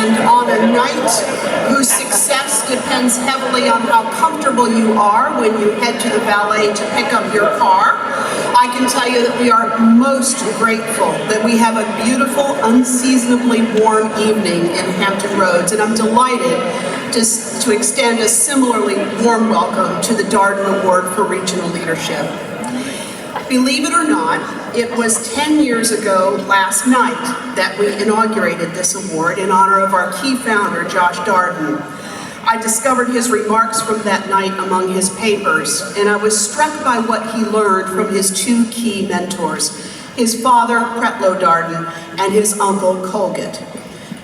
And on a night whose success depends heavily on how comfortable you are when you head to the valet to pick up your car, I can tell you that we are most grateful that we have a beautiful, unseasonably warm evening in Hampton Roads, and I'm delighted to extend a similarly warm welcome to the Darden Award for Regional Leadership. Believe it or not, it was 10 years ago last night that we inaugurated this award in honor of our key founder, Josh Darden. I discovered his remarks from that night among his papers, and I was struck by what he learned from his two key mentors, his father, Pretlow Darden, and his uncle, Colgate.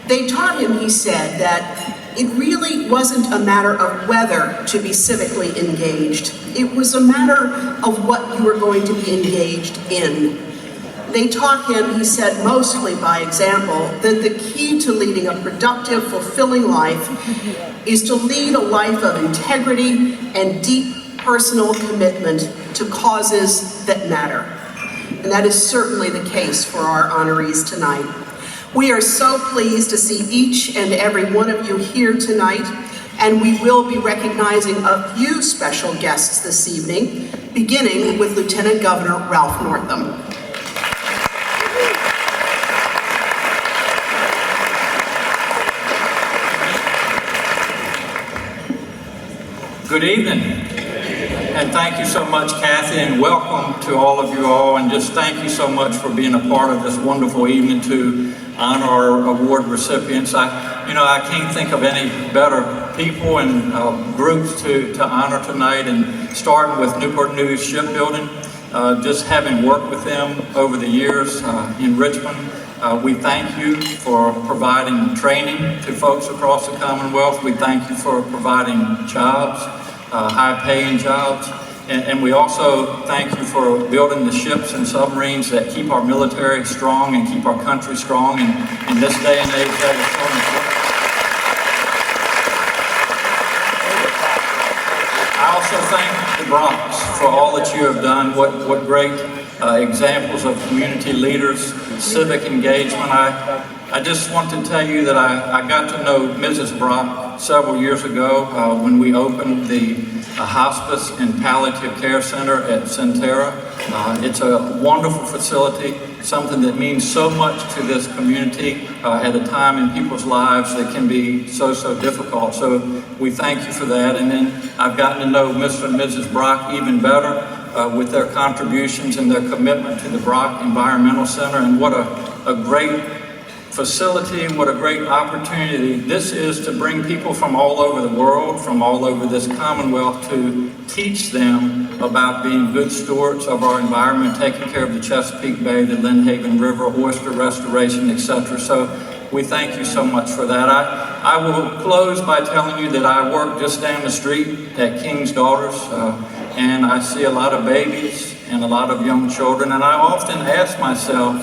They taught him, he said, that it really wasn't a matter of whether to be civically engaged. It was a matter of what you were going to be engaged in. They taught him, he said, mostly by example, that the key to leading a productive, fulfilling life is to lead a life of integrity and deep personal commitment to causes that matter. And that is certainly the case for our honorees tonight. We are so pleased to see each and every one of you here tonight, and we will be recognizing a few special guests this evening, beginning with Lieutenant Governor Ralph Northam. Good evening, and thank you so much, Kathy, and welcome to all of you all, and just thank you so much for being a part of this wonderful evening to honor our award recipients. I can't think of any better people and groups to honor tonight, and starting with Newport News Shipbuilding, just having worked with them over the years in Richmond. We thank you for providing training to folks across the Commonwealth. We thank you for providing jobs, high-paying jobs. And we also thank you for building the ships and submarines that keep our military strong and keep our country strong. And in this day and age, that is so important. I also thank the Bronx for all that you have done. What great examples of community leaders, civic engagement. I just want to tell you that I got to know Mrs. Brock several years ago when we opened the Hospice and Palliative Care Center at Centera. It's a wonderful facility, something that means so much to this community at a time in people's lives that can be so difficult. So we thank you for that. And then I've gotten to know Mr. and Mrs. Brock even better with their contributions and their commitment to the Brock Environmental Center, and what a great facility, what a great opportunity this is to bring people from all over the world, from all over this Commonwealth, to teach them about being good stewards of our environment, taking care of the Chesapeake Bay, the Lynnhaven River, oyster restoration, etc. So we thank you so much for that. I will close by telling you that I work just down the street at King's Daughters, and I see a lot of babies and a lot of young children, and I often ask myself,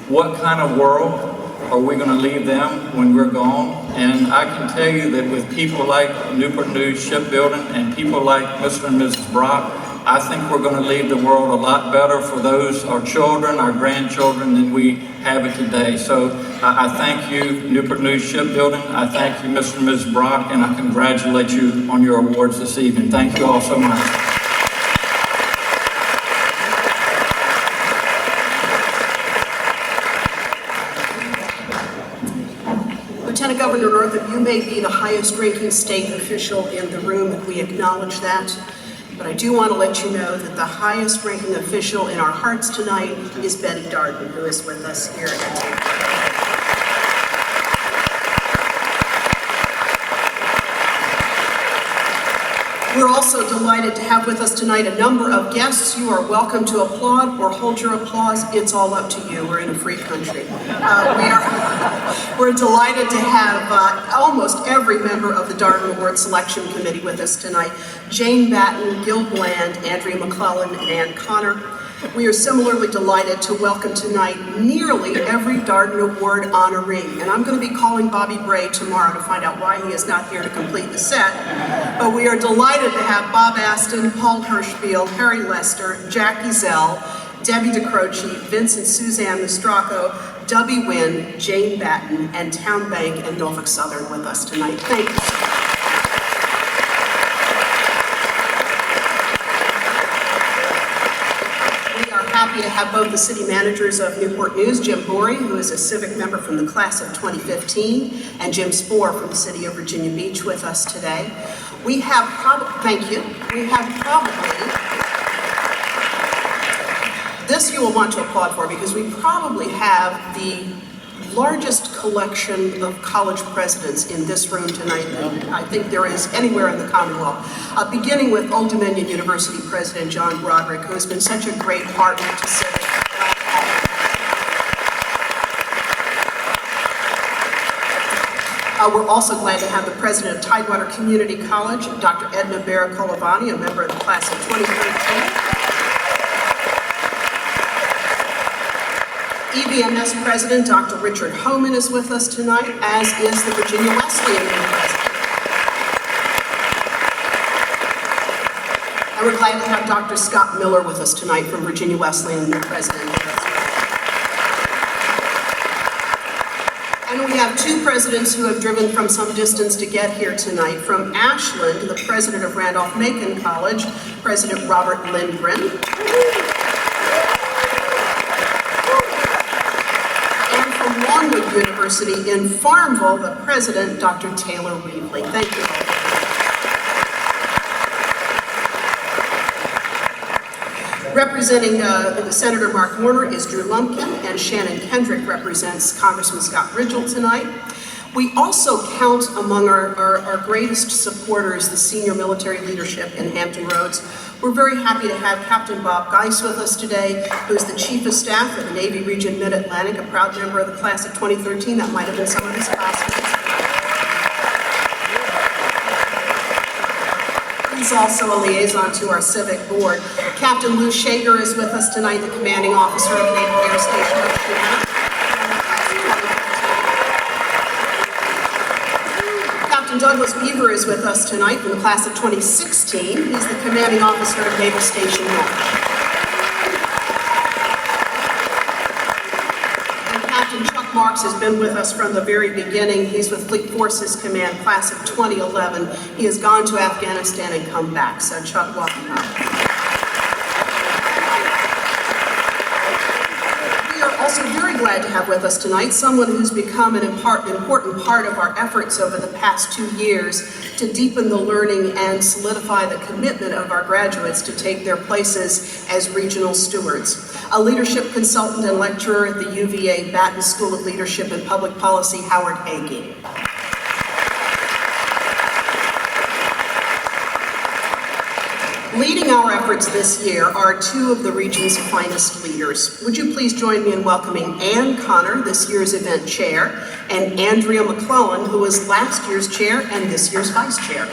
what kind of world are we going to leave them when we're gone? And I can tell you that with people like Newport News Shipbuilding and people like Mr. and Mrs. Brock, I think we're going to leave the world a lot better for those, our children, our grandchildren, than we have it today. So I thank you, Newport News Shipbuilding. I thank you, Mr. and Mrs. Brock, and I congratulate you on your awards this evening. Thank you all so much. Lieutenant Governor Northam, you may be the highest-ranking state official in the room, and we acknowledge that. But I do want to let you know that the highest-ranking official in our hearts tonight is Betty Darden, who is with us here at We're also delighted to have with us tonight a number of guests. You are welcome to applaud or hold your applause. It's all up to you. We're in a free country. We're delighted to have almost every member of the Darden Awards Selection Committee with us tonight. Jane Batten, Gil Bland, Andrea McClellan, and Ann Connor. We are similarly delighted to welcome tonight nearly every Darden Award honoree. And I'm going to be calling Bobby Bray tomorrow to find out why he is not here to complete the set. But we are delighted to have Bob Aston, Paul Hirschfield, Harry Lester, Jackie Zell, Debbie DeCroce, Vincent Suzanne Mastracco, Dubby Wynn, Jane Batten, and Town Bank and Norfolk Southern with us tonight. Thank you. We are happy to have both the city managers of Newport News, Jim Borey, who is a civic member from the class of 2015, and Jim Spohr from the city of Virginia Beach with us today. We have thank you. We have this you will want to applaud for, because we probably have the largest collection of college presidents in this room tonight than I think there is anywhere in the Commonwealth. Beginning with Old Dominion University President John Broderick, who has been such a great partner to civic. We're also glad to have the president of Tidewater Community College, Dr. Edna Barra-Colavani, a member of the class of 2013. EVMS President Dr. Richard Homan is with us tonight, as is the Virginia Wesleyan President. And we're glad to have Dr. Scott Miller with us tonight from Virginia Wesleyan, the President. And we have two presidents who have driven from some distance to get here tonight. From Ashland, the president of Randolph-Macon College, President Robert Lindgren. And from Longwood University in Farmville, the president, Dr. Taylor Reevely. Thank you all. Representing Senator Mark Warner is Drew Lumpkin, and Shannon Kendrick represents Congressman Scott Ridgell tonight. We also count among our greatest supporters the senior military leadership in Hampton Roads. We're very happy to have Captain Bob Geis with us today, who is the Chief of Staff of the Navy Region Mid-Atlantic, a proud member of the class of 2013. That might have been some of his classmates. He's also a liaison to our civic board. Captain Lou Shager is with us tonight, the commanding officer of Naval Air Station Oklahoma. Captain Douglas Beaver is with us tonight from the class of 2016. He's the commanding officer of Naval Station North. Marks has been with us from the very beginning. He's with Fleet Forces Command, class of 2011. He has gone to Afghanistan and come back. So Chuck, welcome home. We are also very glad to have with us tonight someone who's become an important part of our efforts over the past 2 years to deepen the learning and solidify the commitment of our graduates to take their places as regional stewards. A leadership consultant and lecturer at the UVA Batten School of Leadership and Public Policy, Howard Hagee. Leading our efforts this year are two of the region's finest leaders. Would you please join me in welcoming Ann Connor, this year's event chair, and Andrea McClellan, who was last year's chair and this year's vice chair.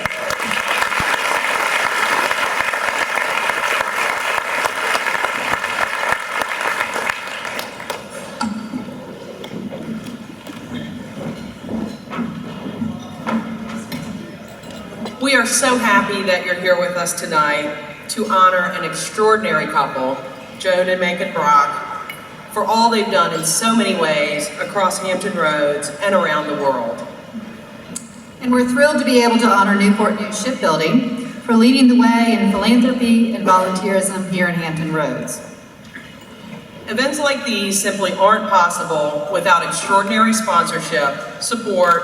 We are so happy that you're here with us tonight to honor an extraordinary couple, Joan and Megan Brock, for all they've done in so many ways across Hampton Roads and around the world. And we're thrilled to be able to honor Newport News Shipbuilding for leading the way in philanthropy and volunteerism here in Hampton Roads. Events like these simply aren't possible without extraordinary sponsorship, support,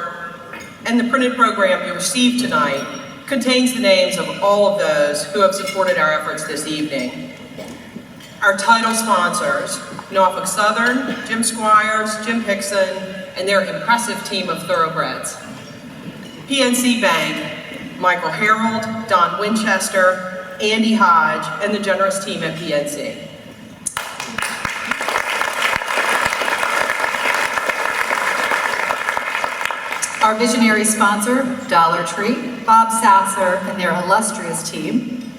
and the printed program you received tonight contains the names of all of those who have supported our efforts this evening. Our title sponsors, Norfolk Southern, Jim Squires, Jim Hickson, and their impressive team of thoroughbreds. PNC Bank, Michael Harold, Don Winchester, Andy Hodge, and the generous team at PNC. Our visionary sponsor, Dollar Tree, Bob Sasser, and their illustrious team.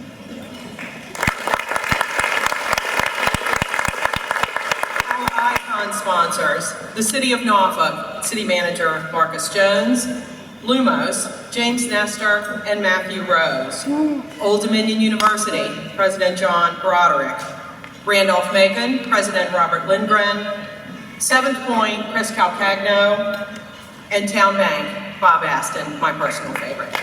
Our icon sponsors, the City of Norfolk, City Manager Marcus Jones, Lumos, James Nestor, and Matthew Rose. Old Dominion University, President John Broderick. Randolph-Macon, President Robert Lindgren. 7th Point, Chris Calcagno, and Town Bank, Bob Aston, my personal favorite.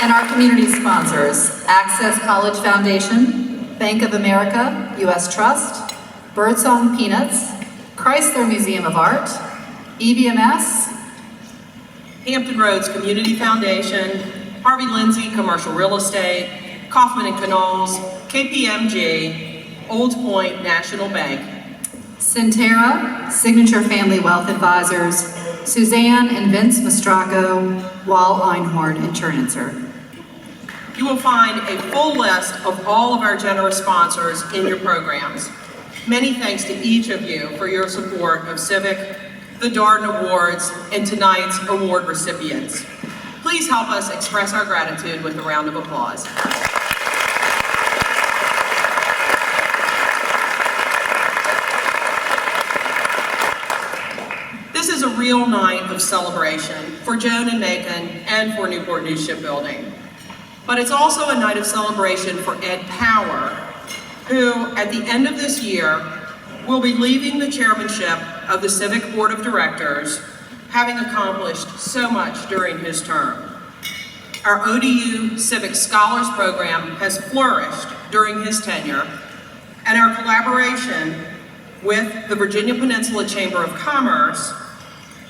And our community sponsors, Access College Foundation, Bank of America, U.S. Trust, Birdsong Peanuts, Chrysler Museum of Art, EVMS, Hampton Roads Community Foundation, Harvey Lindsay Commercial Real Estate, Kaufman and Knowles, KPMG, Old Point National Bank, Centera, Signature Family Wealth Advisors, Suzanne and Vince Mastraco, Wall Einhorn and Chernitzer. You will find a full list of all of our generous sponsors in your programs. Many thanks to each of you for your support of Civic, the Darden Awards, and tonight's award recipients. Please help us express our gratitude with a round of applause. This is a real night of celebration for Joan and Macon and for Newport News Shipbuilding. But it's also a night of celebration for Ed Power, who, at the end of this year, will be leaving the chairmanship of the Civic Board of Directors, having accomplished so much during his term. Our ODU Civic Scholars Program has flourished during his tenure, and our collaboration with the Virginia Peninsula Chamber of Commerce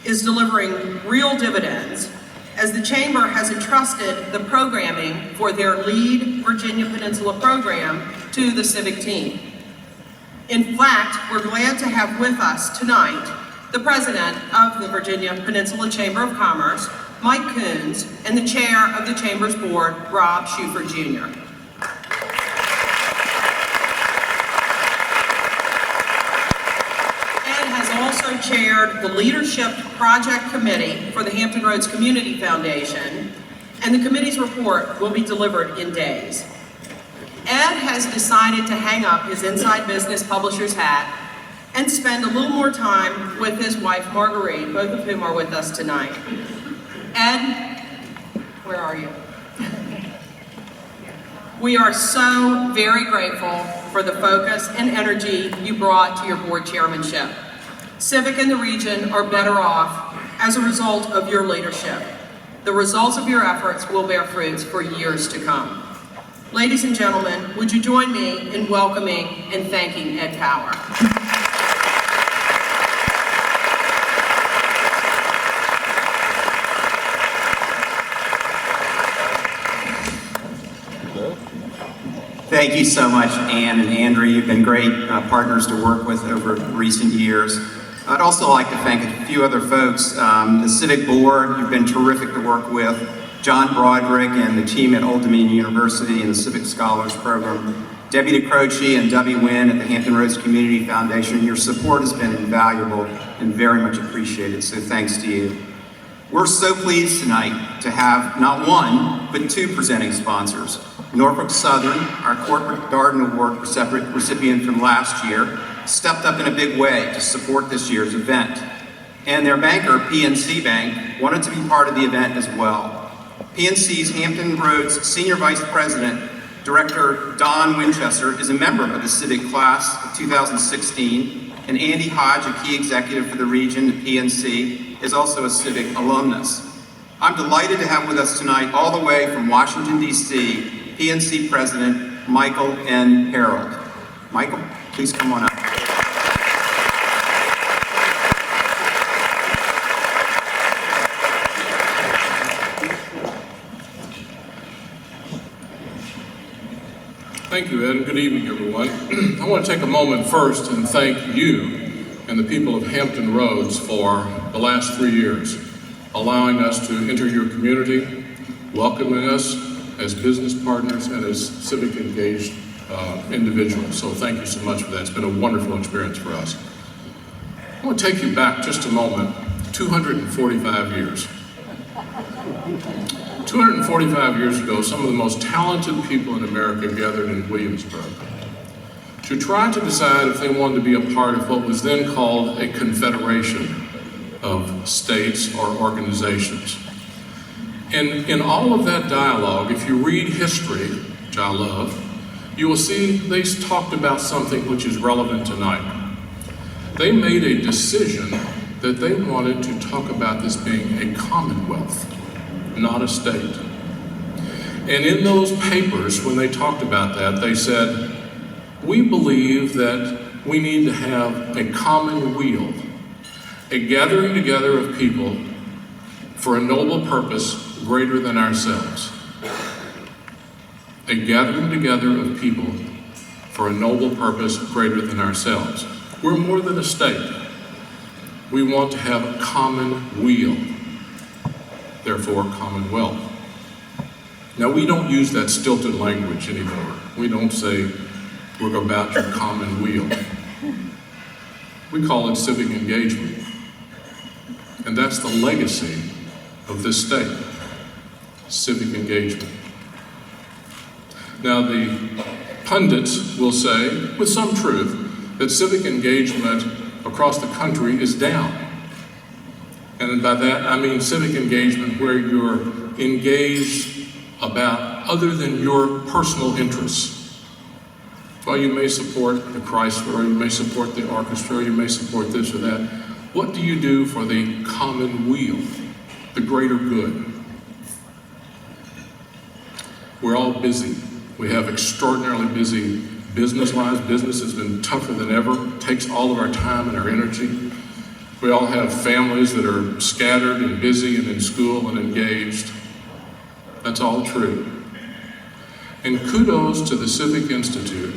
is delivering real dividends, as the Chamber has entrusted the programming for their lead Virginia Peninsula program to the Civic team. In fact, we're glad to have with us tonight the President of the Virginia Peninsula Chamber of Commerce, Mike Coons, and the Chair of the Chamber's Board, Rob Schufer Jr. Also chaired the Leadership Project Committee for the Hampton Roads Community Foundation, and the committee's report will be delivered in days. Ed has decided to hang up his inside business publisher's hat and spend a little more time with his wife, Marguerite, both of whom are with us tonight. Ed, where are you? We are so very grateful for the focus and energy you brought to your board chairmanship. Civic and the region are better off as a result of your leadership. The results of your efforts will bear fruits for years to come. Ladies and gentlemen, would you join me in welcoming and thanking Ed Power? Thank you so much, Ann and Andrew. You've been great partners to work with over recent years. I'd also like to thank a few other folks. The Civic Board, you've been terrific to work with. John Broderick and the team at Old Dominion University and the Civic Scholars Program. Debbie DeCroce and Debbie Wynn at the Hampton Roads Community Foundation. Your support has been invaluable and very much appreciated, so thanks to you. We're so pleased tonight to have not one, but two presenting sponsors. Norfolk Southern, our corporate Darden Award recipient from last year, stepped up in a big way to support this year's event. And their banker, PNC Bank, wanted to be part of the event as well. PNC's Hampton Roads Senior Vice President, Director Don Winchester, is a member of the Civic class of 2016, and Andy Hodge, a key executive for the region at PNC, is also a Civic alumnus. I'm delighted to have with us tonight, all the way from Washington, D.C., PNC President Michael N. Harold. Michael, please come on up. Thank you, Ed, and good evening, everyone. I want to take a moment first and thank you and the people of Hampton Roads for the last 3 years, allowing us to enter your community, welcoming us as business partners and as civic engaged individuals. So thank you so much for that. It's been a wonderful experience for us. I want to take you back just a moment, 245 years. 245 years ago, some of the most talented people in America gathered in Williamsburg to try to decide if they wanted to be a part of what was then called a confederation of states or organizations. And in all of that dialogue, if you read history, which I love, you will see they talked about something which is relevant tonight. They made a decision that they wanted to talk about this being a commonwealth, not a state. And in those papers, when they talked about that, they said, we believe that we need to have a common weal, a gathering together of people for a noble purpose greater than ourselves. A gathering together of people for a noble purpose greater than ourselves. We're more than a state. We want to have a common weal, therefore commonwealth. Now, we don't use that stilted language anymore. We don't say, we're about your common weal. We call it civic engagement. And that's the legacy of this state, civic engagement. Now, the pundits will say, with some truth, that civic engagement across the country is down. And by that, I mean civic engagement where you're engaged about other than your personal interests. Well, you may support the Chrysler, or you may support the orchestra, or you may support this or that. What do you do for the common weal, the greater good? We're all busy. We have extraordinarily busy business lives. Business has been tougher than ever. It takes all of our time and our energy. We all have families that are scattered and busy and in school and engaged. That's all true. And kudos to the Civic Institute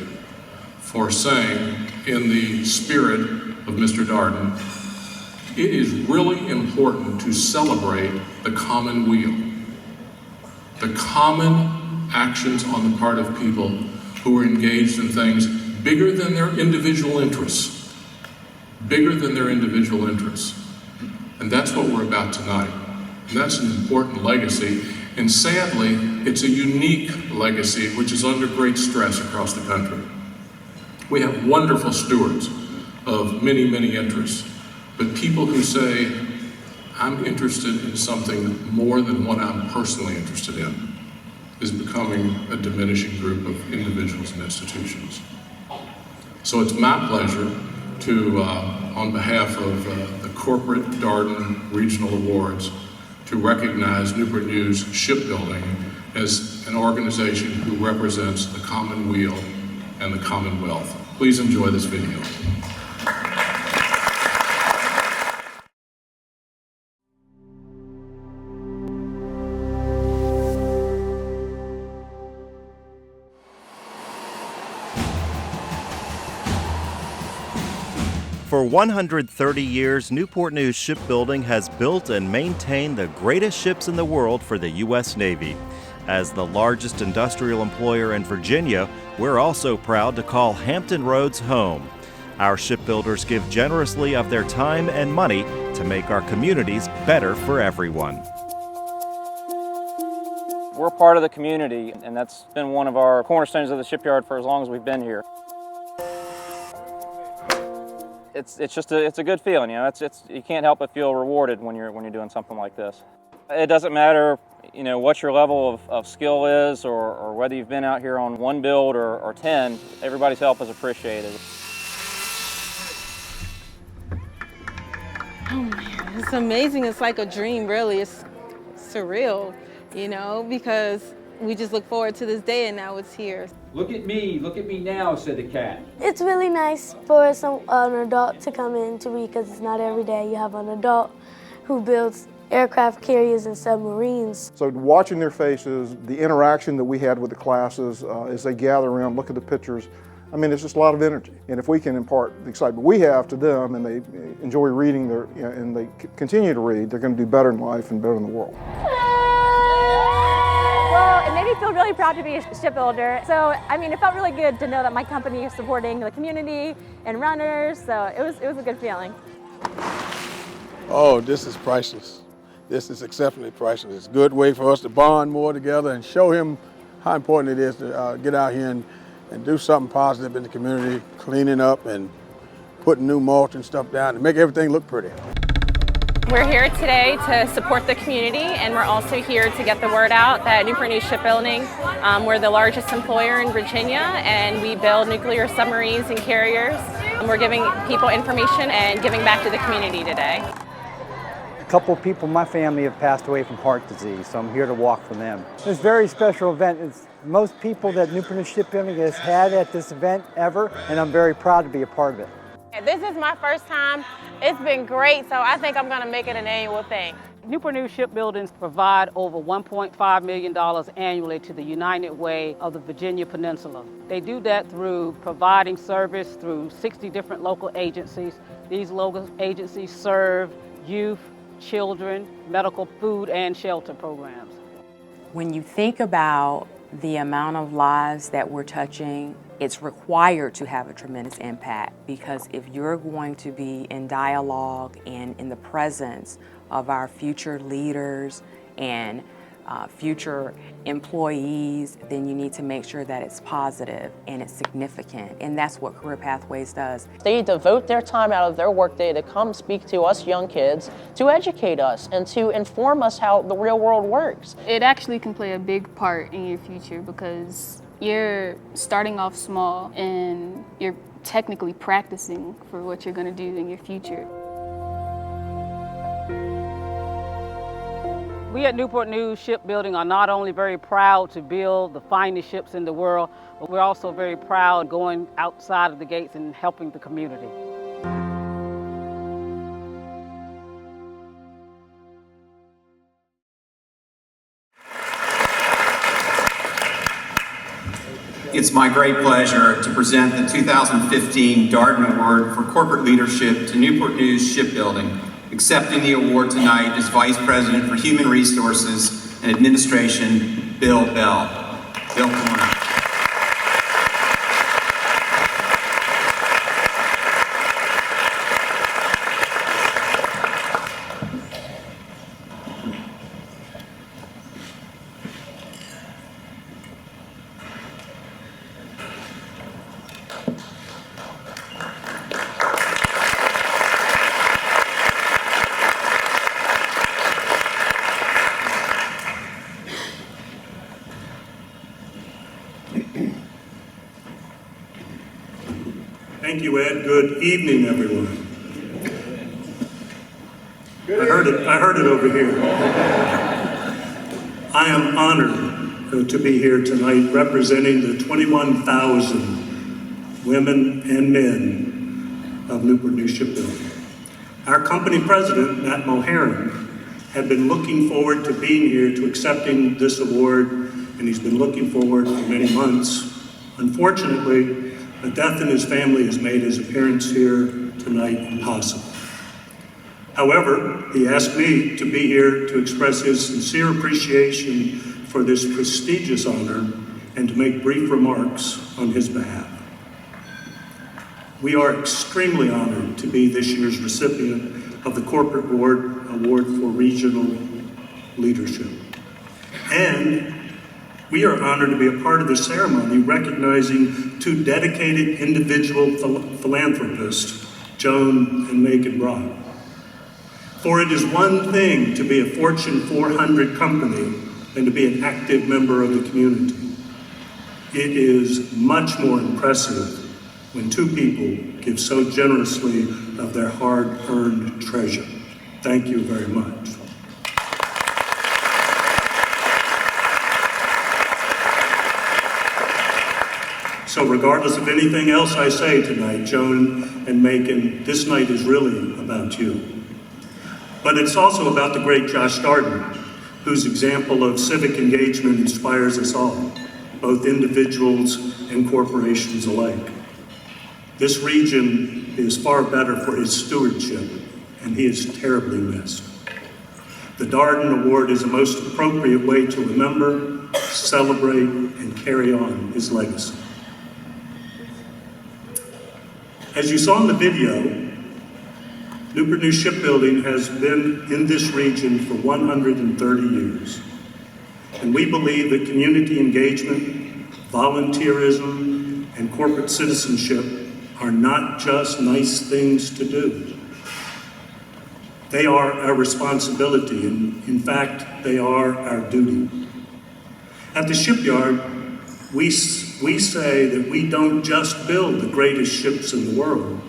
for saying, in the spirit of Mr. Darden, it is really important to celebrate the common weal, the common actions on the part of people who are engaged in things bigger than their individual interests, bigger than their individual interests. And that's what we're about tonight. And that's an important legacy. And sadly, it's a unique legacy which is under great stress across the country. We have wonderful stewards of many, many interests, but people who say, I'm interested in something more than what I'm personally interested in, is becoming a diminishing group of individuals and institutions. So it's my pleasure to, on behalf of the corporate Darden Regional Awards, to recognize Newport News Shipbuilding as an organization who represents the common weal and the commonwealth. Please enjoy this video. For 130 years, Newport News Shipbuilding has built and maintained the greatest ships in the world for the U.S. Navy. As the largest industrial employer in Virginia, we're also proud to call Hampton Roads home. Our shipbuilders give generously of their time and money to make our communities better for everyone. We're part of the community, and that's been one of our cornerstones of the shipyard for as long as we've been here. It's a good feeling, you know. You can't help but feel rewarded when you're doing something like this. It doesn't matter, you know, what your level of skill is, or whether you've been out here on one build or 10. Everybody's help is appreciated. Oh man, it's amazing. It's like a dream, really. It's surreal, you know, because we just look forward to this day and now it's here. Look at me now, said the cat. It's really nice for an adult to come into because it's not every day you have an adult who builds aircraft carriers and submarines. So watching their faces, the interaction that we had with the classes as they gather around, look at the pictures, I mean, it's just a lot of energy. And if we can impart the excitement we have to them and they enjoy reading and they continue to read, they're going to do better in life and better in the world. Well, it made me feel really proud to be a shipbuilder. So, I mean, it felt really good to know that my company is supporting the community and runners. So it was a good feeling. Oh, this is priceless. This is exceptionally priceless. It's a good way for us to bond more together and show him how important it is to get out here and do something positive in the community, cleaning up and putting new mulch and stuff down to make everything look pretty. We're here today to support the community, and we're also here to get the word out that Newport News Shipbuilding, we're the largest employer in Virginia, and we build nuclear submarines and carriers. And we're giving people information and giving back to the community today. A couple of people in my family have passed away from heart disease, so I'm here to walk for them. It's a very special event. It's most people that Newport News Shipbuilding has had at this event ever, and I'm very proud to be a part of it. This is my first time. It's been great, so I think I'm going to make it an annual thing. Newport News Shipbuilding provide over $1.5 million annually to the United Way of the Virginia Peninsula. They do that through providing service through 60 different local agencies. These local agencies serve youth, children, medical, food, and shelter programs. When you think about the amount of lives that we're touching, it's required to have a tremendous impact, because if you're going to be in dialogue and in the presence of our future leaders and future employees, then you need to make sure that it's positive and it's significant, and that's what Career Pathways does. They devote their time out of their workday to come speak to us young kids, to educate us and to inform us how the real world works. It actually can play a big part in your future, because you're starting off small and you're technically practicing for what you're going to do in your future. We at Newport News Shipbuilding are not only very proud to build the finest ships in the world, but we're also very proud going outside of the gates and helping the community. It's my great pleasure to present the 2015 Darden Award for Corporate Leadership to Newport News Shipbuilding. Accepting the award tonight is Vice President for Human Resources and Administration, Bill Bell. Bill, come on up. Thank you, Ed. Good evening, everyone. I heard it over here. I am honored to be here tonight representing the 21,000 women and men of Newport News Shipbuilding. Our company president, Matt Mulheron, had been looking forward to being here to accepting this award, and he's been looking forward for many months. Unfortunately, a death in his family has made his appearance here tonight impossible. However, he asked me to be here to express his sincere appreciation for this prestigious honor and to make brief remarks on his behalf. We are extremely honored to be this year's recipient of the Corporate Award for Regional Leadership. And we are honored to be a part of the ceremony recognizing two dedicated individual philanthropists, Joan and Megan Brock. For it is one thing to be a Fortune 400 company and to be an active member of the community. It is much more impressive when two people give so generously of their hard-earned treasure. Thank you very much. So regardless of anything else I say tonight, Joan and Megan, this night is really about you. But it's also about the great Josh Darden, whose example of civic engagement inspires us all, both individuals and corporations alike. This region is far better for his stewardship, and he is terribly missed. The Darden Award is the most appropriate way to remember, celebrate, and carry on his legacy. As you saw in the video, Newport News Shipbuilding has been in this region for 130 years. And we believe that community engagement, volunteerism, and corporate citizenship are not just nice things to do. They are our responsibility, and in fact, they are our duty. At the shipyard, we say that we don't just build the greatest ships in the world,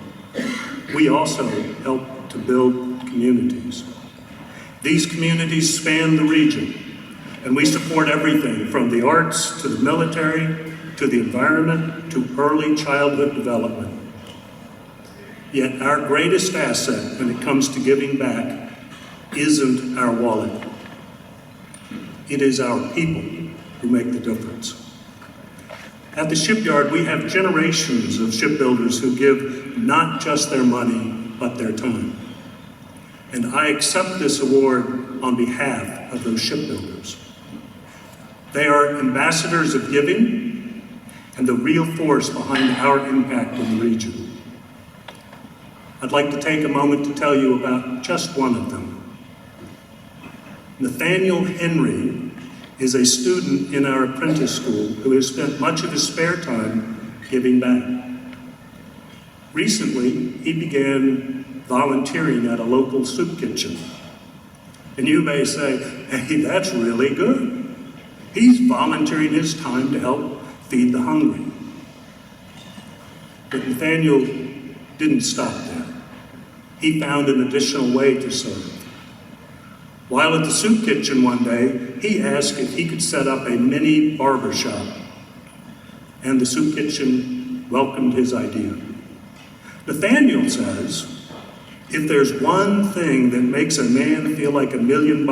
we also help to build communities. These communities span the region, and we support everything from the arts to the military to the environment to early childhood development. Yet our greatest asset when it comes to giving back isn't our wallet. It is our people who make the difference. At the shipyard, we have generations of shipbuilders who give not just their money, but their time. And I accept this award on behalf of those shipbuilders. They are ambassadors of giving and the real force behind our impact in the region. I'd like to take a moment to tell you about just one of them. Nathaniel Henry is a student in our apprentice school who has spent much of his spare time giving back. Recently, he began volunteering at a local soup kitchen. And you may say, hey, that's really good. He's volunteering his time to help feed the hungry. But Nathaniel didn't stop there. He found an additional way to serve. While at the soup kitchen one day, he asked if he could set up a mini barber shop. And the soup kitchen welcomed his idea. Nathaniel says, if there's one thing that makes a man feel like $1 million,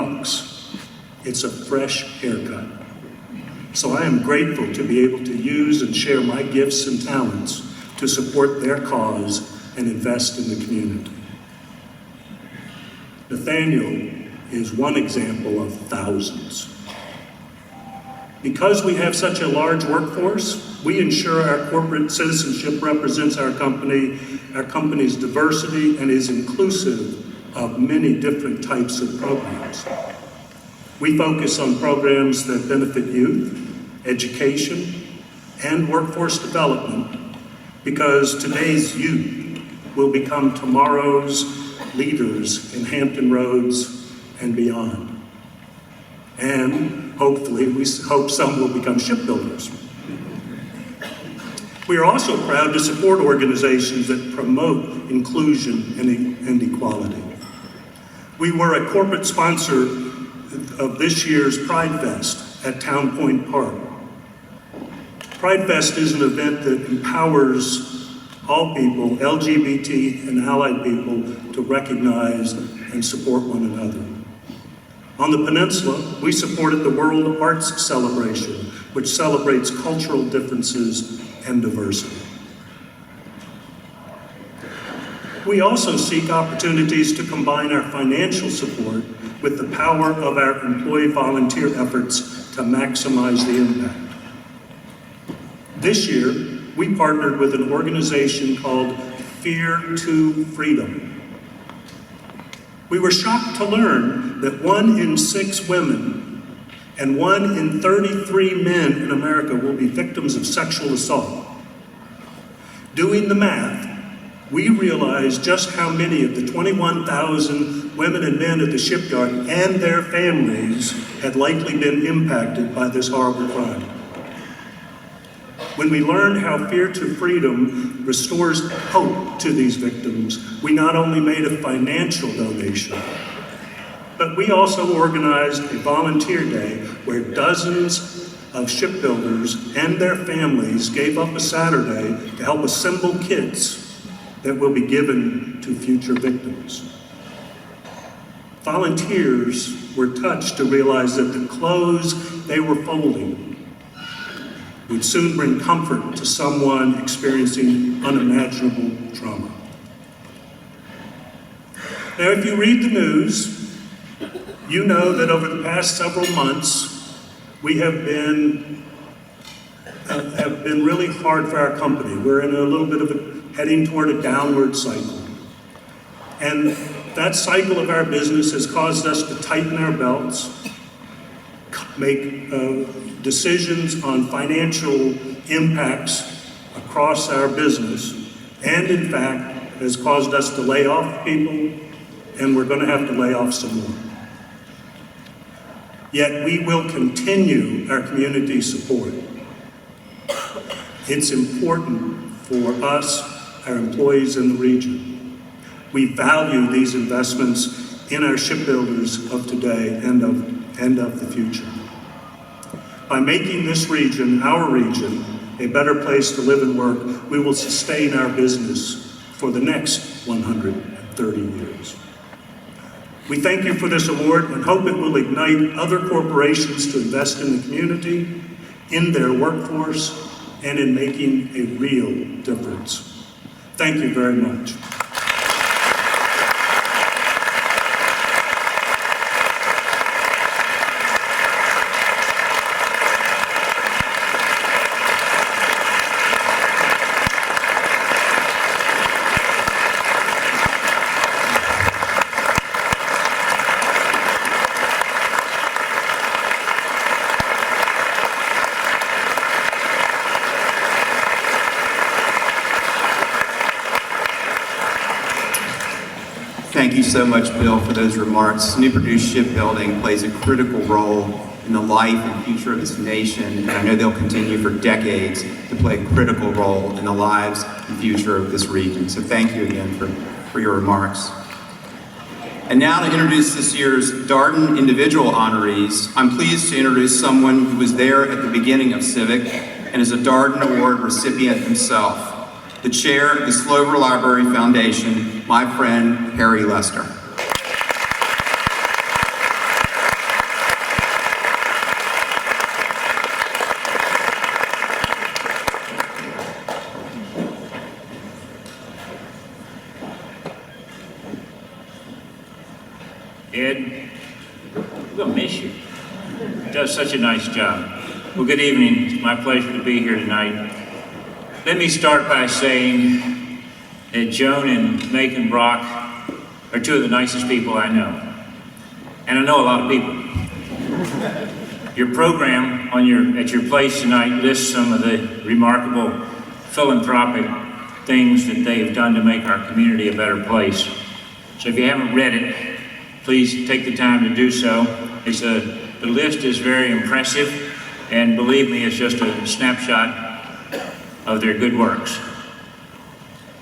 it's a fresh haircut. So I am grateful to be able to use and share my gifts and talents to support their cause and invest in the community. Nathaniel is one example of thousands. Because we have such a large workforce, we ensure our corporate citizenship represents our company's diversity, and is inclusive of many different types of programs. We focus on programs that benefit youth, education, and workforce development, because today's youth will become tomorrow's leaders in Hampton Roads and beyond. And hopefully, we hope some will become shipbuilders. We are also proud to support organizations that promote inclusion and equality. We were a corporate sponsor of this year's Pride Fest at Town Point Park. Pride Fest is an event that empowers all people, LGBT and allied people, to recognize and support one another. On the peninsula, we supported the World Arts Celebration, which celebrates cultural differences and diversity. We also seek opportunities to combine our financial support with the power of our employee volunteer efforts to maximize the impact. This year, we partnered with an organization called Fear to Freedom. We were shocked to learn that 1 in 6 women and 1 in 33 men in America will be victims of sexual assault. Doing the math, we realized just how many of the 21,000 women and men at the shipyard and their families had likely been impacted by this horrible crime. When we learned how Fear to Freedom restores hope to these victims, we not only made a financial donation, but we also organized a volunteer day where dozens of shipbuilders and their families gave up a Saturday to help assemble kits that will be given to future victims. Volunteers were touched to realize that the clothes they were folding would soon bring comfort to someone experiencing unimaginable trauma. Now, if you read the news, you know that over the past several months, we have been really hard for our company. We're in a little bit of heading toward a downward cycle. And that cycle of our business has caused us to tighten our belts, make decisions on financial impacts across our business, and in fact has caused us to lay off people and we're going to have to lay off some more. Yet we will continue our community support. It's important for us, our employees in the region. We value these investments in our shipbuilders of today and of the future. By making this region, our region, a better place to live and work, we will sustain our business for the next 130 years. We thank you for this award and hope it will ignite other corporations to invest in the community, in their workforce, and in making a real difference. Thank you very much. Thank you so much, Bill, for those remarks. Newport News Shipbuilding plays a critical role in the life and future of this nation, and I know they'll continue for decades to play a critical role in the lives and future of this region. So thank you again for your remarks. And now to introduce this year's Darden individual honorees, I'm pleased to introduce someone who was there at the beginning of Civic and is a Darden Award recipient himself. The chair of the Slover Library Foundation, my friend, Harry Lester. Ed, we're going to miss you. He does such a nice job. Well, good evening. It's my pleasure to be here tonight. Let me start by saying that Joan and Macon Brock are two of the nicest people I know. And I know a lot of people. Your program at your place tonight lists some of the remarkable philanthropic things that they have done to make our community a better place. So if you haven't read it, please take the time to do so. The list is very impressive, and believe me, it's just a snapshot of their good works.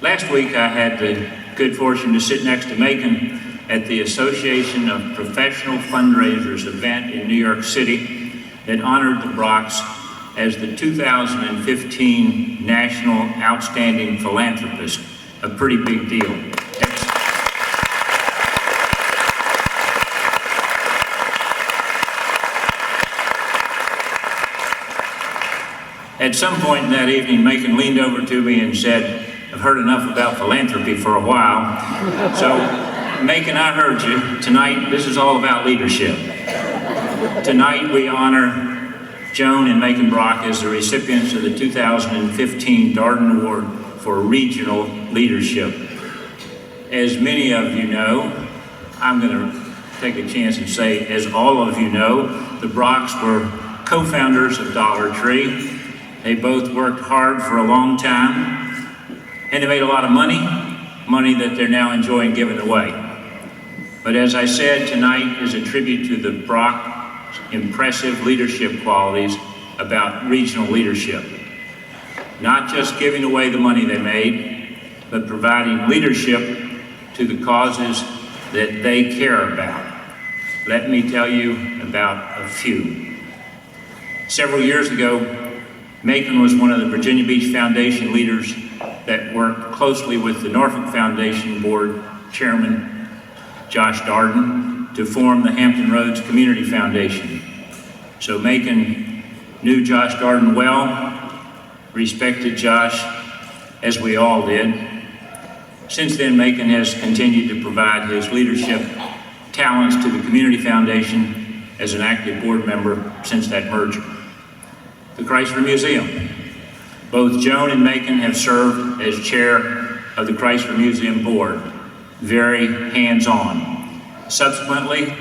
Last week, I had the good fortune to sit next to Macon at the Association of Professional Fundraisers event in New York City that honored the Brocks as the 2015 National Outstanding Philanthropist, a pretty big deal. At some point in that evening, Macon leaned over to me and said, "I've heard enough about philanthropy for a while." So, Macon, I heard you. Tonight, this is all about leadership. Tonight, we honor Joan and Macon Brock as the recipients of the 2015 Darden Award for Regional Leadership. As many of you know, I'm going to take a chance and say, as all of you know, the Brocks were co-founders of Dollar Tree. They both worked hard for a long time, and they made a lot of money that they're now enjoying giving away. But as I said, tonight is a tribute to the Brock's impressive leadership qualities about regional leadership. Not just giving away the money they made, but providing leadership to the causes that they care about. Let me tell you about a few. Several years ago, Macon was one of the Virginia Beach Foundation leaders that worked closely with the Norfolk Foundation Board Chairman Josh Darden to form the Hampton Roads Community Foundation. So Macon knew Josh Darden well, respected Josh, as we all did. Since then, Macon has continued to provide his leadership talents to the Community Foundation as an active board member since that merger. The Chrysler Museum. Both Joan and Macon have served as chair of the Chrysler Museum Board, very hands-on. Subsequently,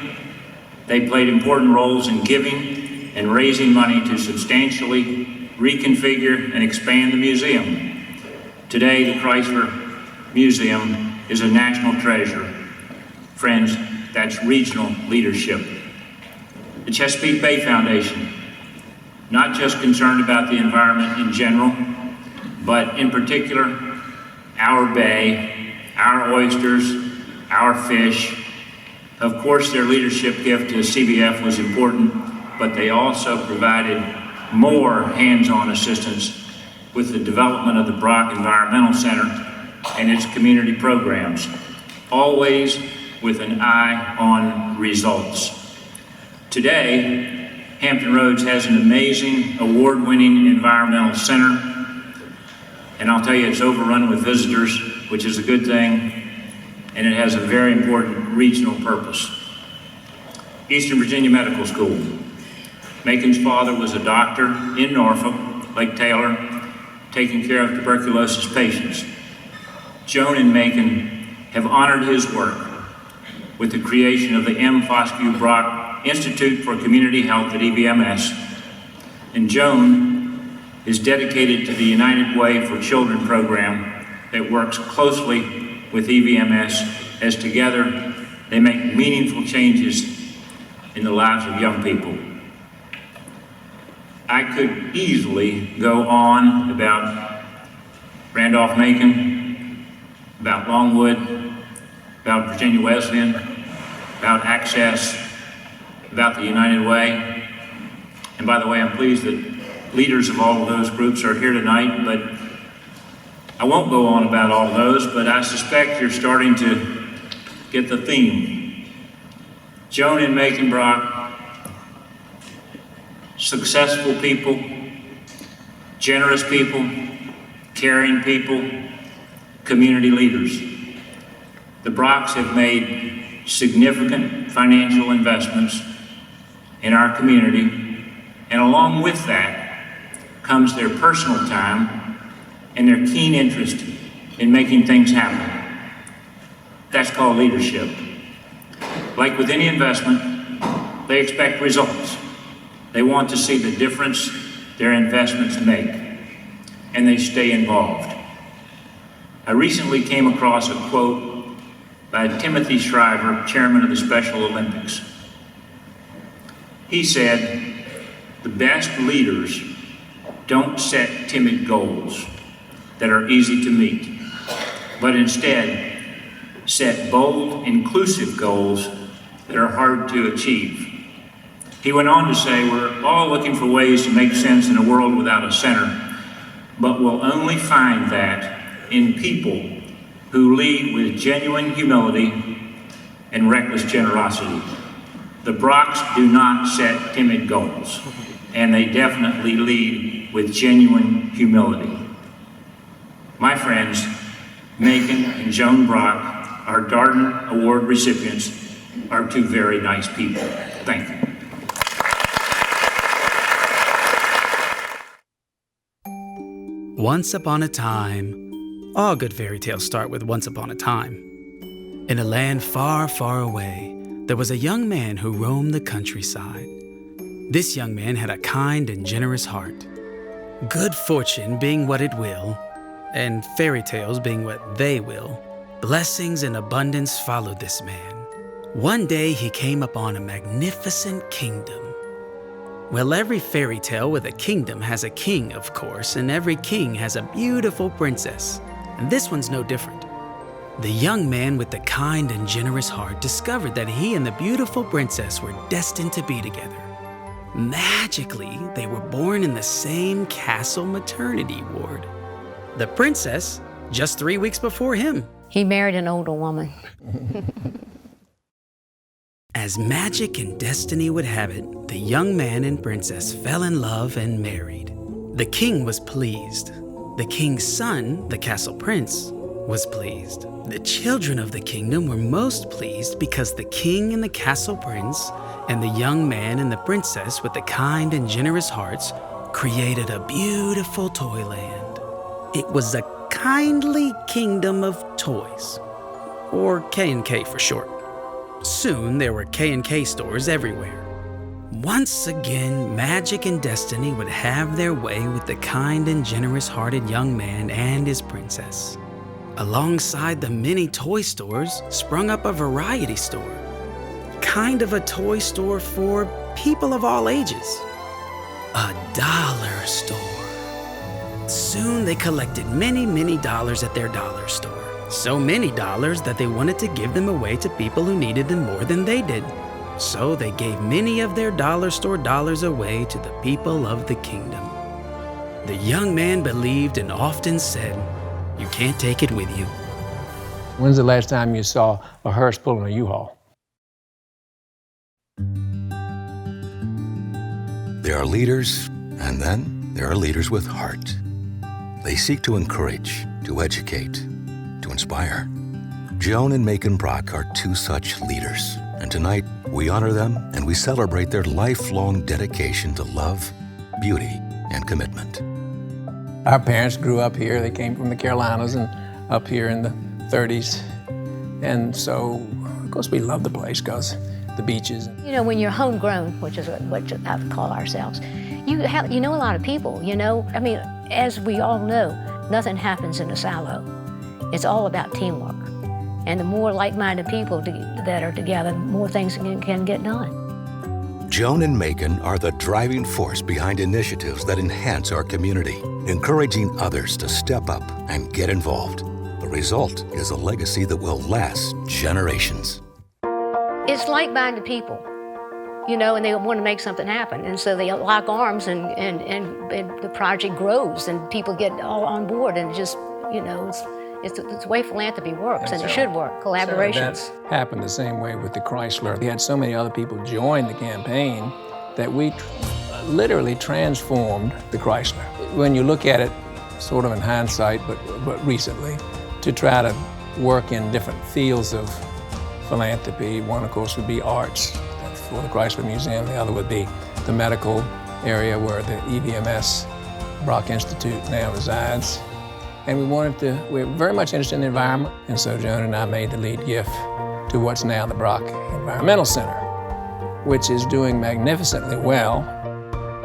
they played important roles in giving and raising money to substantially reconfigure and expand the museum. Today, the Chrysler Museum is a national treasure Friends, that's regional leadership. The Chesapeake Bay Foundation, not just concerned about the environment in general, but in particular, our bay, our oysters, our fish. Of course, their leadership gift to CBF was important, but they also provided more hands-on assistance with the development of the Brock Environmental Center and its community programs, always with an eye on results. Today, Hampton Roads has an amazing, award-winning environmental center, and I'll tell you, it's overrun with visitors, which is a good thing, and it has a very important regional purpose. Eastern Virginia Medical School. Macon's father was a doctor in Norfolk, Lake Taylor, taking care of tuberculosis patients. Joan and Macon have honored his work with the creation of the M. Foscue Brock Institute for Community Health at EVMS. And Joan is dedicated to the United Way for Children program that works closely with EVMS as together they make meaningful changes in the lives of young people. I could easily go on about Randolph-Macon, about Longwood, about Virginia Wesleyan, about Access, about the United Way. And by the way, I'm pleased that leaders of all of those groups are here tonight, but I won't go on about all of those, but I suspect you're starting to get the theme. Joan and Macon Brock, successful people, generous people, caring people, community leaders. The Brocks have made significant financial investments in our community, and along with that comes their personal time and their keen interest in making things happen. That's called leadership. Like with any investment, they expect results. They want to see the difference their investments make, and they stay involved. I recently came across a quote by Timothy Shriver, chairman of the Special Olympics. He said, "The best leaders don't set timid goals that are easy to meet, but instead set bold, inclusive goals that are hard to achieve." He went on to say, "We're all looking for ways to make sense in a world without a center, but we'll only find that in people who lead with genuine humility and reckless generosity." The Brocks do not set timid goals, and they definitely lead with genuine humility. My friends, Macon and Joan Brock, our Darden Award recipients, are two very nice people. Thank you. Once upon a time, all good fairy tales start with once upon a time. In a land far, far away, there was a young man who roamed the countryside. This young man had a kind and generous heart. Good fortune being what it will, and fairy tales being what they will, blessings and abundance followed this man. One day he came upon a magnificent kingdom. Well, every fairy tale with a kingdom has a king, of course, and every king has a beautiful princess, and this one's no different. The young man with the kind and generous heart discovered that he and the beautiful princess were destined to be together. Magically, they were born in the same castle maternity ward. The princess, just 3 weeks before him. He married an older woman. As magic and destiny would have it, the young man and princess fell in love and married. The king was pleased. The king's son, the castle prince, was pleased. The children of the kingdom were most pleased because the king and the castle prince and the young man and the princess with the kind and generous hearts created a beautiful toyland. It was a kindly kingdom of toys, or K&K for short. Soon there were K&K stores everywhere. Once again, magic and destiny would have their way with the kind and generous-hearted young man and his princess. Alongside the many toy stores sprung up a variety store, kind of a toy store for people of all ages. A dollar store. Soon they collected many, many dollars at their dollar store. So many dollars that they wanted to give them away to people who needed them more than they did. So they gave many of their dollar store dollars away to the people of the kingdom. The young man believed and often said, "You can't take it with you." When's the last time you saw a hearse pulling a U-Haul? There are leaders, and then there are leaders with heart. They seek to encourage, to educate, to inspire. Joan and Macon Brock are two such leaders, and tonight we honor them and we celebrate their lifelong dedication to love, beauty, and commitment. Our parents grew up here. They came from the Carolinas and up here in the 30s. And so, of course, we love the place because the beaches. You know, when you're homegrown, which is what I call ourselves, you know a lot of people, you know. I mean, as we all know, nothing happens in a silo. It's all about teamwork. And the more like-minded people that are together, the more things can get done. Joan and Macon are the driving force behind initiatives that enhance our community, encouraging others to step up and get involved. The result is a legacy that will last generations. It's like-minded people, you know, and they want to make something happen. And so they lock arms and the project grows and people get all on board and just, you know, it's the way philanthropy works, and it should work, collaborations. So that happened the same way with the Chrysler. We had so many other people join the campaign that we literally transformed the Chrysler. When you look at it, sort of in hindsight, but recently, to try to work in different fields of philanthropy. One, of course, would be arts for the Chrysler Museum. The other would be the medical area where the EVMS Brock Institute now resides. And we're very much interested in the environment. And so Joan and I made the lead gift to what's now the Brock Environmental Center, which is doing magnificently well.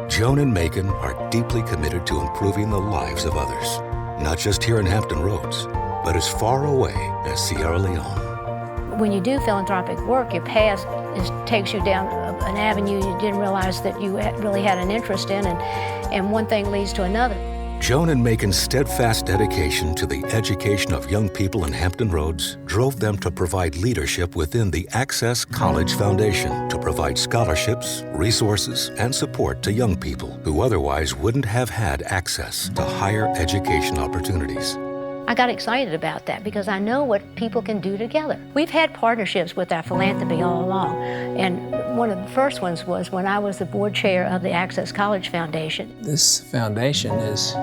Joan and Macon are deeply committed to improving the lives of others, not just here in Hampton Roads, but as far away as Sierra Leone. When you do philanthropic work, your path takes you down an avenue you didn't realize that you really had an interest in, and one thing leads to another. Joan and Macon's steadfast dedication to the education of young people in Hampton Roads drove them to provide leadership within the Access College Foundation to provide scholarships, resources, and support to young people who otherwise wouldn't have had access to higher education opportunities. I got excited about that because I know what people can do together. We've had partnerships with our philanthropy all along, and one of the first ones was when I was the board chair of the Access College Foundation. This foundation is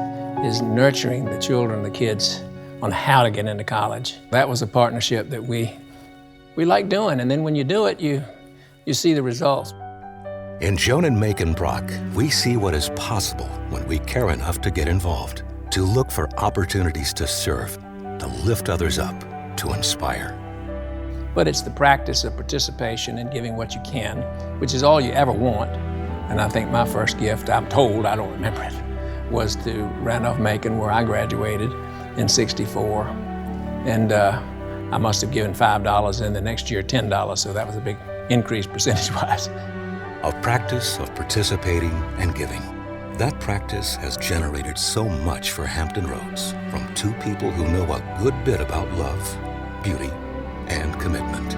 nurturing the children, the kids, on how to get into college. That was a partnership that we like doing, and then when you do it, you see the results. In Joan and Macon Brock, we see what is possible when we care enough to get involved, to look for opportunities to serve, to lift others up, to inspire. But it's the practice of participation and giving what you can, which is all you ever want. And I think my first gift, I'm told, I don't remember it, was to Randolph-Macon, where I graduated in '64. And I must have given $5 and the next year $10, so that was a big increase percentage-wise. A practice of participating and giving. That practice has generated so much for Hampton Roads from two people who know a good bit about love, beauty, and commitment.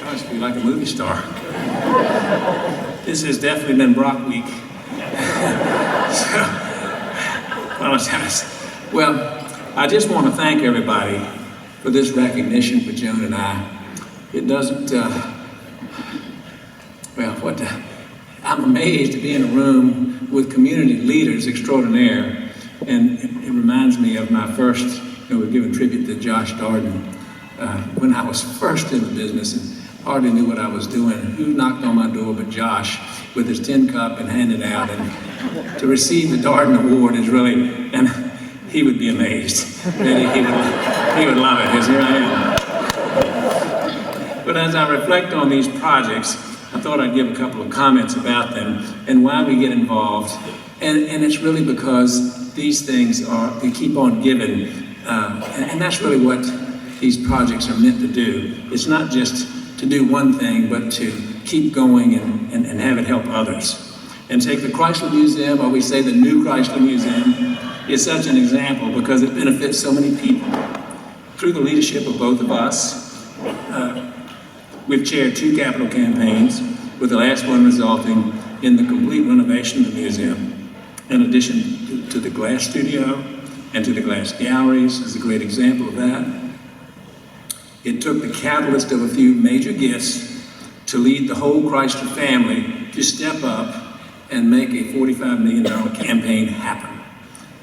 must be like a movie star. This has definitely been Brock week. So, apologize. Well, I just want to thank everybody for this recognition for Joan and I. It doesn't, I'm amazed to be in a room with community leaders extraordinaire, and it reminds me of my first, we're giving tribute to Josh Darden, when I was first in the business and hardly knew what I was doing. Who knocked on my door but Josh with his tin cup and handed out, and to receive the Darden Award is really, and he would be amazed. He would love it, because here I am. But as I reflect on these projects, I thought I'd give a couple of comments about them and why we get involved. And it's really because these things they keep on giving. And that's really what these projects are meant to do. It's not just to do one thing, but to keep going and have it help others. And take the Chrysler Museum, or we say the new Chrysler Museum, is such an example because it benefits so many people. Through the leadership of both of us, we've chaired 2 capital campaigns, with the last one resulting in the complete renovation of the museum. In addition to the glass studio and to the glass galleries is a great example of that. It took the catalyst of a few major gifts to lead the whole Chrysler family to step up and make a $45 million campaign happen.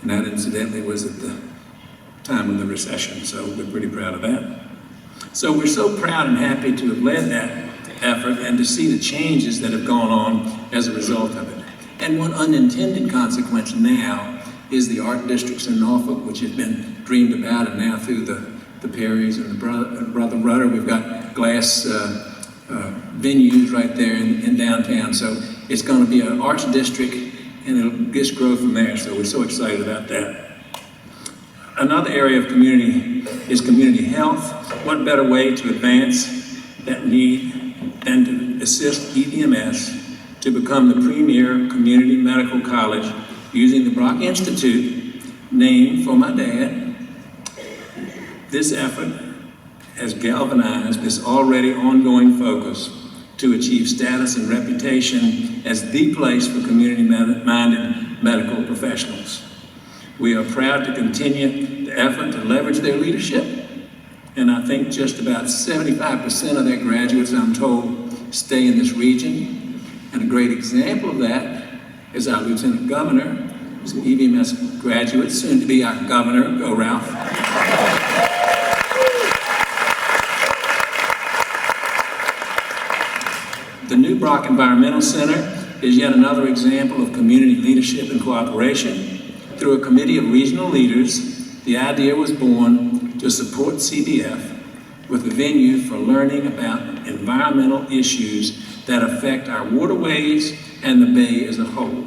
And that incidentally was at the time of the recession, so we're pretty proud of that. So we're so proud and happy to have led that effort and to see the changes that have gone on as a result of it. And one unintended consequence now is the art districts in Norfolk, which have been dreamed about, and now through the Perrys and the Brother Rudder, we've got glass venues right there in downtown. So it's going to be an arts district, and it'll just grow from there. So we're so excited about that. Another area of community is community health. What better way to advance that need than to assist EDMS to become the premier community medical college using the Brock Institute, named for my dad. This effort has galvanized this already ongoing focus to achieve status and reputation as the place for community-minded medical professionals. We are proud to continue the effort to leverage their leadership, and I think just about 75% of their graduates, I'm told, stay in this region. And a great example of that is our Lieutenant Governor, who's an EVMS graduate, soon to be our governor. Go, Ralph. The new Brock Environmental Center is yet another example of community leadership and cooperation. Through a committee of regional leaders, the idea was born to support CBF with a venue for learning about environmental issues that affect our waterways and the Bay as a whole.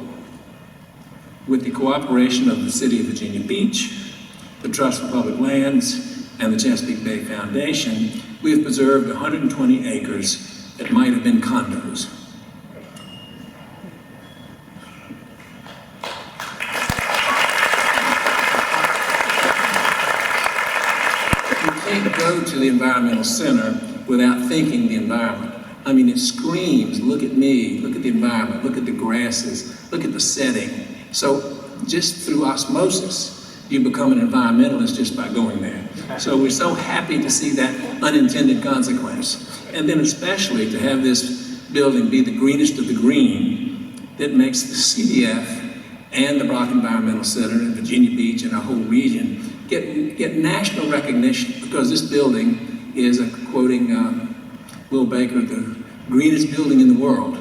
With the cooperation of the City of Virginia Beach, the Trust for Public Lands, and the Chesapeake Bay Foundation, we have preserved 120 acres that might have been condos. You can't go to the Environmental Center without thinking the environment. I mean, it screams, look at me, look at the environment, look at the grasses, look at the setting. So just through osmosis, you become an environmentalist just by going there. So we're so happy to see that unintended consequence. And then especially to have this building be the greenest of the green that makes the CDF and the Brock Environmental Center and Virginia Beach and our whole region get national recognition, because this building is, quoting Will Baker, the greenest building in the world.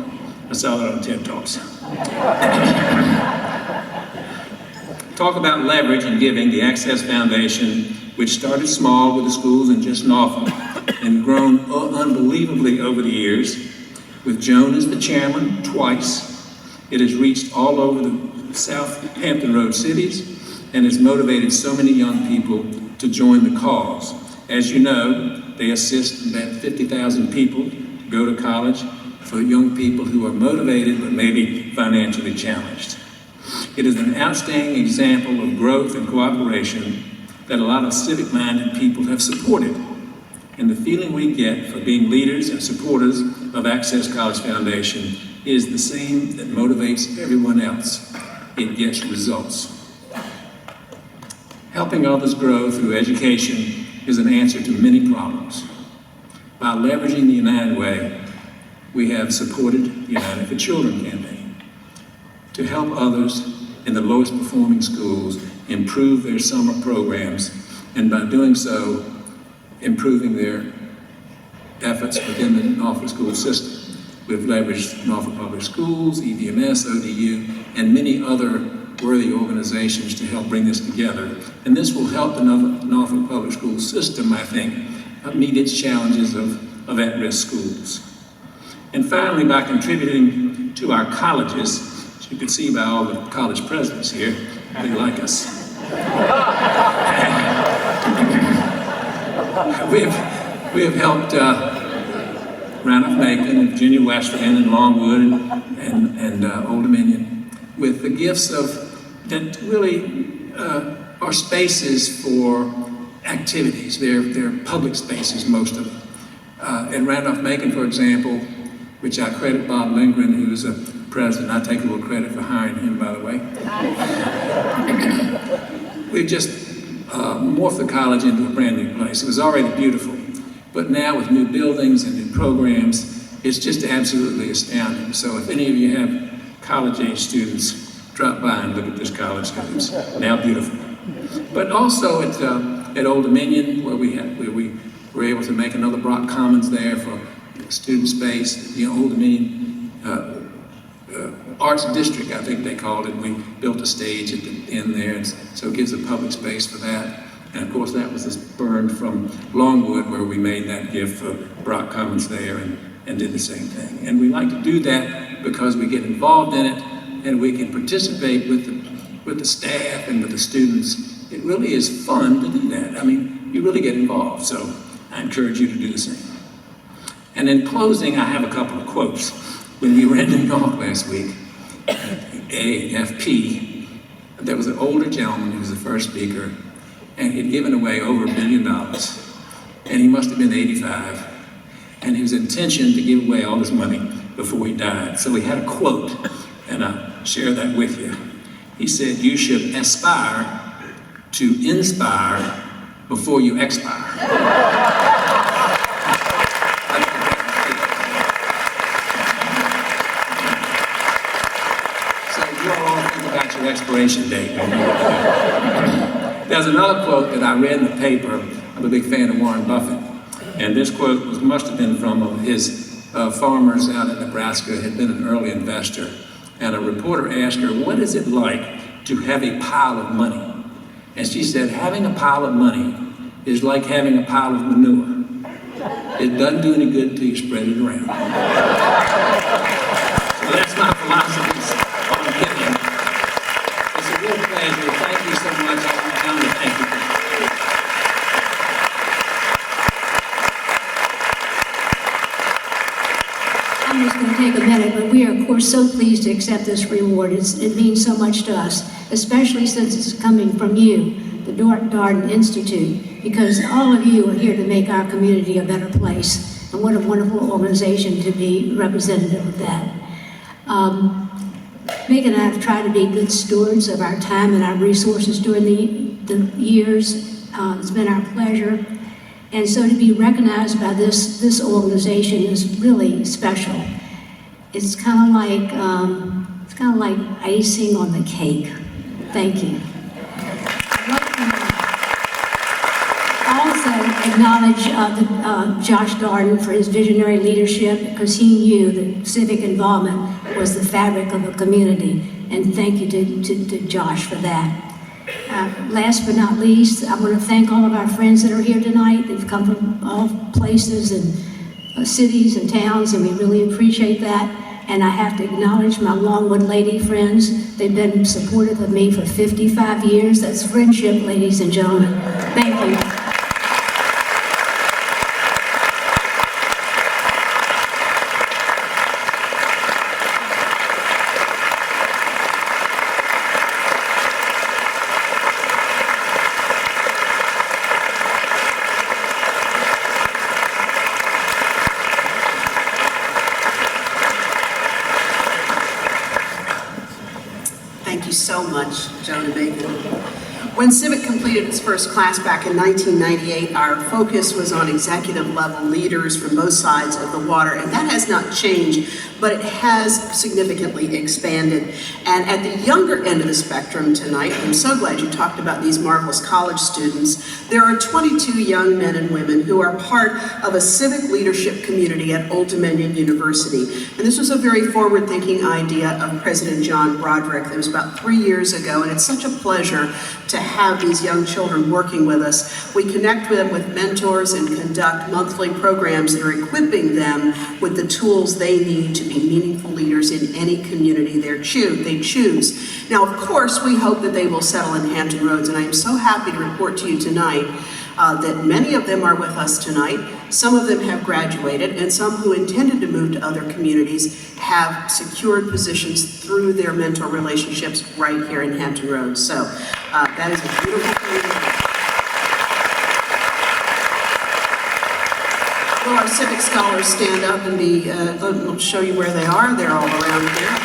I saw that on TED Talks. Talk about leverage and giving. The Access Foundation, which started small with the schools in just Norfolk and grown unbelievably over the years, with Joan as the chairman twice, it has reached all over the Southampton Road cities and has motivated so many young people to join the cause. As you know, they assist about 50,000 people go to college for young people who are motivated but maybe financially challenged. It is an outstanding example of growth and cooperation that a lot of civic-minded people have supported. And the feeling we get for being leaders and supporters of Access College Foundation is the same that motivates everyone else. It gets results. Helping others grow through education is an answer to many problems. By leveraging the United Way, we have supported the United for Children campaign to help others in the lowest performing schools improve their summer programs, and by doing so, improving their efforts within the Norfolk school system. We've leveraged Norfolk Public Schools, EVMS, ODU, and many other worthy organizations to help bring this together. And this will help the Norfolk Public School system, I think, meet its challenges of at-risk schools. And finally, by contributing to our colleges, as you can see by all the college presidents here, they like us. We have helped Randolph-Macon, Virginia Wesleyan, and Longwood, and Old Dominion with the gifts that really are spaces for activities. They're public spaces, most of them. At Randolph-Macon, for example, which I credit Bob Lindgren, who is a president. I take a little credit for hiring him, by the way. We've just morphed the college into a brand new place. It was already beautiful, but now with new buildings and new programs, it's just absolutely astounding. So if any of you have college-age students, drop by and look at this college, because it's now beautiful. But also at Old Dominion, where we were able to make another Brock Commons there for student space. The Old Dominion Arts District, I think they called it. We built a stage at the end there, and so it gives a public space for that. And of course, that was spurned from Longwood, where we made that gift for Brock Commons there and did the same thing. And we like to do that because we get involved in it and we can participate with the staff and with the students. It really is fun to do that. I mean, you really get involved, so I encourage you to do the same. And in closing, I have a couple of quotes. When we were in New York last week, AFP, there was an older gentleman who was the first speaker, and he'd given away over $1 billion. And he must have been 85. And his intention to give away all his money before he died. So he had a quote, and I'll share that with you. He said, "You should aspire to inspire before you expire." Expiration date. There's another quote that I read in the paper. I'm a big fan of Warren Buffett, and this quote must have been from his farmers out in Nebraska, had been an early investor, and a reporter asked her, "What is it like to have a pile of money?" And she said, "Having a pile of money is like having a pile of manure. It doesn't do any good until you spread it around." So that's my philosophy on giving. Pleasure. Thank you so much. Thank you. I'm just going to take a minute, but we are, of course, so pleased to accept this reward. It means so much to us, especially since it's coming from you, the Darden Institute, because all of you are here to make our community a better place. And what a wonderful organization to be representative of that. Meg and I have tried to be good stewards of our time and our resources during the years. It's been our pleasure. And so to be recognized by this organization is really special. It's kind of like icing on the cake. Thank you. Also acknowledge Josh Darden for his visionary leadership, because he knew that civic involvement was the fabric of a community, and thank you to Josh for that. Last but not least, I want to thank all of our friends that are here tonight. They've come from all places and cities and towns, and we really appreciate that. And I have to acknowledge my Longwood lady friends. They've been supportive of me for 55 years. That's friendship, ladies and gentlemen. Thank you. Joan and Megan. When Civic completed its first class back in 1998, our focus was on executive level leaders from both sides of the water, and that has not changed, but it has significantly expanded. And at the younger end of the spectrum tonight, I'm so glad you talked about these marvelous college students, there are 22 young men and women who are part of a civic leadership community at Old Dominion University. And this was a very forward-thinking idea of President John Broderick. That was about 3 years ago, and it's such a pleasure to have these young children working with us. We connect with them with mentors and conduct monthly programs that are equipping them with the tools they need to be meaningful leaders in any community they choose. Now, of course, we hope that they will settle in Hampton Roads, and I am so happy to report to you tonight that many of them are with us tonight. Some of them have graduated, and some who intended to move to other communities have secured positions through their mentor relationships right here in Hampton Roads. So that is a beautiful thing. Will our civic scholars stand up and we'll show you where they are. They're all around here.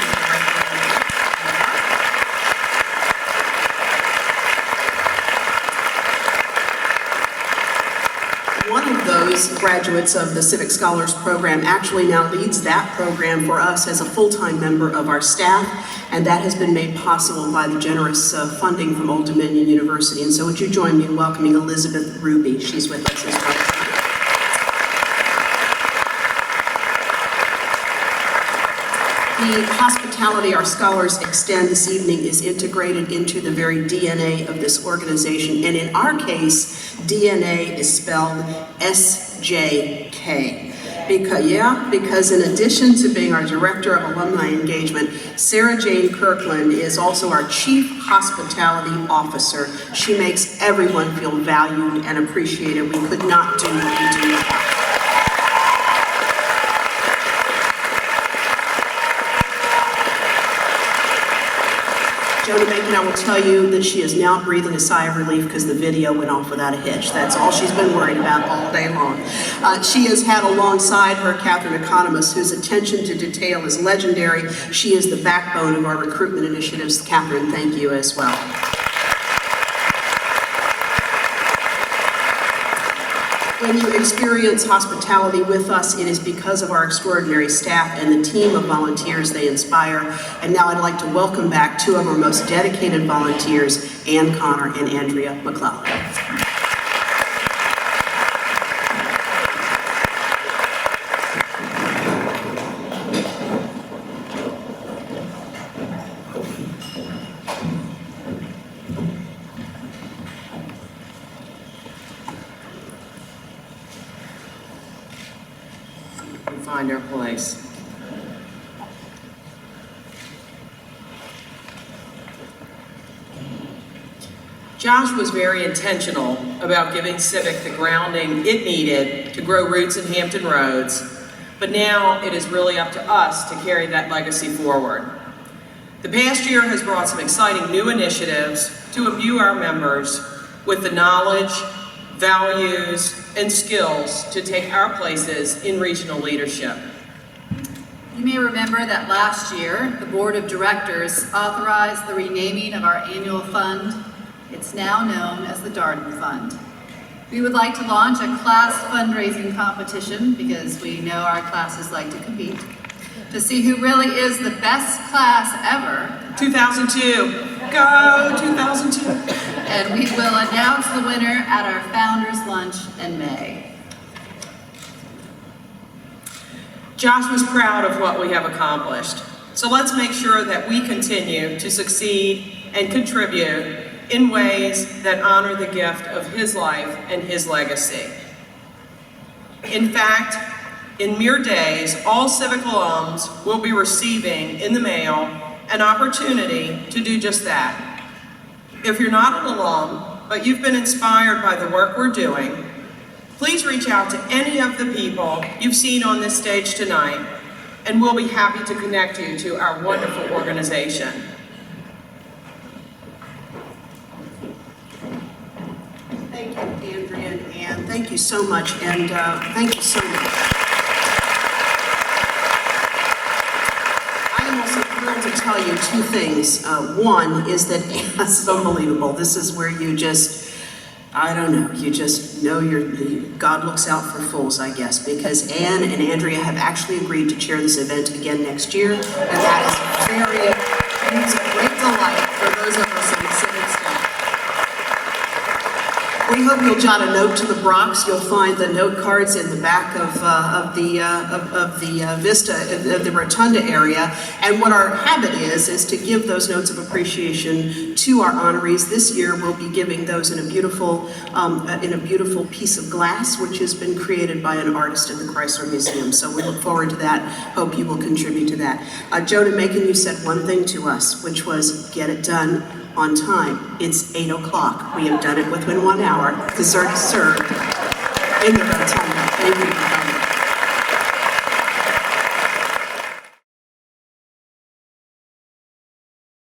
Graduates of the Civic Scholars Program actually now leads that program for us as a full-time member of our staff, and that has been made possible by the generous funding from Old Dominion University. And so would you join me in welcoming Elizabeth Ruby? She's with us as well. The hospitality our scholars extend this evening is integrated into the very DNA of this organization, and in our case, DNA is spelled SJK. Because in addition to being our Director of Alumni Engagement, Sarah Jane Kirkland is also our Chief Hospitality Officer. She makes everyone feel valued and appreciated. We could not do what we do without her. Jonah Macon, I will tell you that she is now breathing a sigh of relief because the video went off without a hitch. That's all she's been worried about all day long. She has had alongside her Catherine Economist, whose attention to detail is legendary. She is the backbone of our recruitment initiatives. Catherine, thank you as well. When you experience hospitality with us, it is because of our extraordinary staff and the team of volunteers they inspire. And now I'd like to welcome back two of our most dedicated volunteers, Ann Connor and Andrea McClellan. Find our place. Josh was very intentional about giving Civic the grounding it needed to grow roots in Hampton Roads, but now it is really up to us to carry that legacy forward. The past year has brought some exciting new initiatives to imbue our members with the knowledge, values, and skills to take our places in regional leadership. You may remember that last year, the Board of Directors authorized the renaming of our annual fund. It's now known as the Darden Fund. We would like to launch a class fundraising competition, because we know our classes like to compete, to see who really is the best class ever. 2002, go 2002. And we will announce the winner at our Founders Lunch in May. Josh was proud of what we have accomplished. So let's make sure that we continue to succeed and contribute in ways that honor the gift of his life and his legacy. In fact, in mere days, all Civic alums will be receiving in the mail an opportunity to do just that. If you're not an alum, but you've been inspired by the work we're doing, please reach out to any of the people you've seen on this stage tonight, and we'll be happy to connect you to our wonderful organization. Thank you, Andrea and Ann. Thank you so much, and thank you so much. I am also thrilled to tell tell you two things. One is that this is unbelievable. This is where you just, I don't know, you just know God looks out for fools, I guess, because Ann and Andrea have actually agreed to chair this event again next year, and that is a great delight for those of us in the civic staff. We hope you'll jot a note to the Brocs. You'll find the note cards in the back of the Vista, the Rotunda area. And what our habit is to give those notes of appreciation to our honorees. This year, we'll be giving those in a beautiful piece of glass, which has been created by an artist at the Chrysler Museum. So we look forward to that. Hope you will contribute to that. Joan and Macon, you said one thing to us, which was get it done on time. It's 8 o'clock. We have done it within 1 hour. Dessert is served in the Rotunda. Thank you for coming.